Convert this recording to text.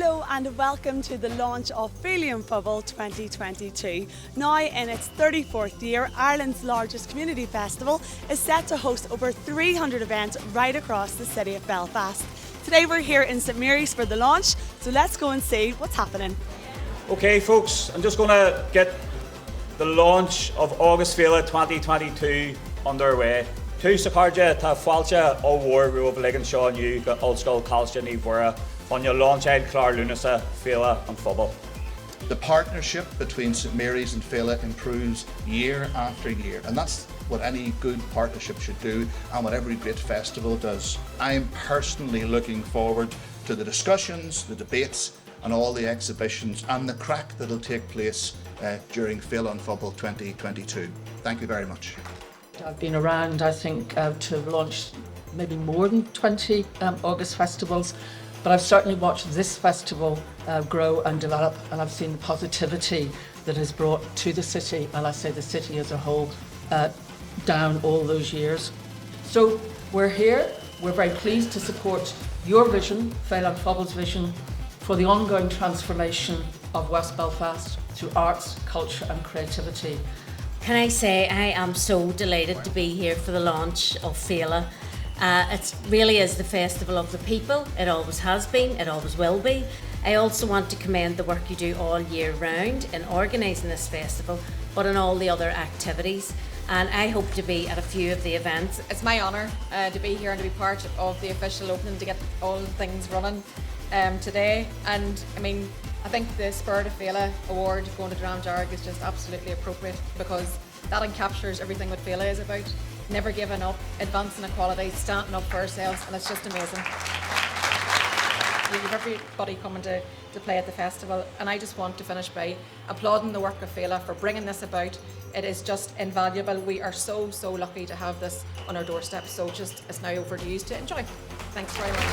Hello and welcome to the launch of Féile Phobail 2022. Now in its 34th year, Ireland's largest community festival is set to host over 300 events right across the city of Belfast. Today we're here in St Mary's for the launch, so let's go and see what's happening. Okay folks, I'm just going to get the launch of August Féile 2022 underway. Tu sacarja ta falcha o war ro vlegan Sean you got old skull calcium ivora on your launch head Clar Lunasa, Féile and Phobail. The partnership between St Mary's and Féile improves year after year, and that's what any good partnership should do and what every great festival does. I'm personally looking forward to the discussions, the debates and all the exhibitions and the crack that'll take place during Féile and Phobail 2022. Thank you very much. I've been around, I think, to launch maybe more than 20 August festivals, but I've certainly watched this festival grow and develop, and I've seen the positivity that is brought to the city, and I say the city as a whole, down all those years. So we're here, we're very pleased to support your vision, Féile and Phobail's vision, for the ongoing transformation of West Belfast through arts, culture and creativity. Can I say I am so delighted to be here for the launch of Féile. It really is the festival of the people. It always has been, it always will be. I also want to commend the work you do all year round in organising this festival, but in all the other activities. And I hope to be at a few of the events. It's my honour to be here and to be part of the official opening, to get all things running today. And I mean, I think the Spirit of Féile award going to Dramjarg is just absolutely appropriate, because that encaptures everything what Féile is about. Never giving up, advancing equality, standing up for ourselves, and it's just amazing. You have everybody coming to play at the festival, and I just want to finish by applauding the work of Féile for bringing this about. It is just invaluable. We are so lucky to have this on our doorstep, so just it's now over to you to enjoy. Thanks very much.